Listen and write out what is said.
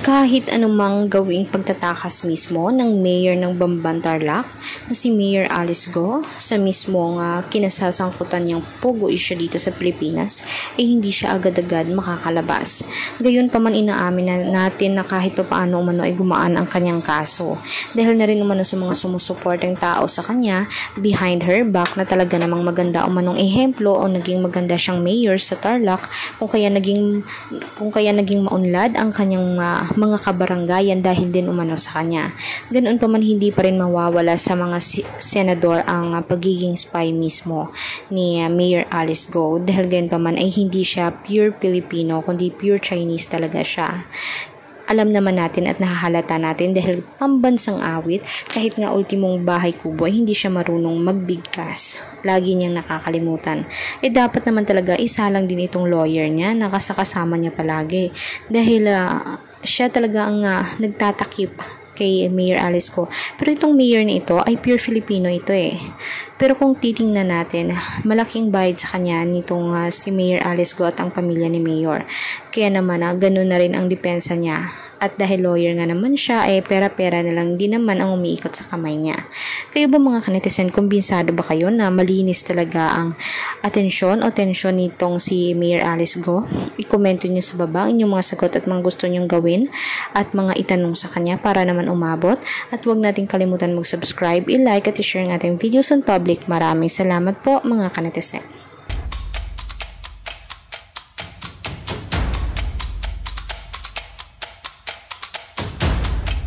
Kahit anumang gawing pagtatakas mismo ng mayor ng Bamban Tarlac na si Mayor Alice Go sa mismong kinasasangkutan niyang pogo issue dito sa Pilipinas ay hindi siya agad-agad makakalabas. Gayon pa man inaamin natin na kahit pa paano umano ay gumaan ang kanyang kaso dahil na rin umano sa mga sumusuportang tao sa kanya behind her back na talaga namang maganda umanong ehemplo o naging maganda siyang mayor sa Tarlac kung kaya naging maunlad ang kanyang mga kabaranggayan dahil din umano sa kanya. Ganoon pa man hindi pa rin mawawala sa mga senador ang pagiging spy mismo ni Mayor Alice Go dahil ganoon pa man ay hindi siya pure Filipino kundi pure Chinese talaga siya. Alam naman natin at nahahalata natin dahil pambansang awit kahit nga ultimong bahay kubo ay hindi siya marunong magbigkas. Lagi niyang nakakalimutan. Dapat naman talaga isa lang din itong lawyer niya na kasama niya palagi dahil siya talaga ang nagtatakip kay Mayor Alice Go. Pero itong mayor na ito ay pure Filipino ito Pero kung titingnan natin, malaking bayad sa kanya nitong si Mayor Alice Go at ang pamilya ni Mayor. Kaya naman ganun na rin ang depensa niya. At dahil lawyer nga naman siya, pera-pera na lang din naman ang umiikot sa kamay niya. Kayo ba mga kanetizen, kumbisado ba kayo na malinis talaga ang atensyon o tensyon nitong si Mayor Alice Go? I-komento niyo sa baba ang inyong mga sagot at mga gusto niyong gawin at mga itanong sa kanya para naman umabot. At huwag nating kalimutan mag-subscribe, i-like at i-share ang ating videos on public. Maraming salamat po mga kanetizen.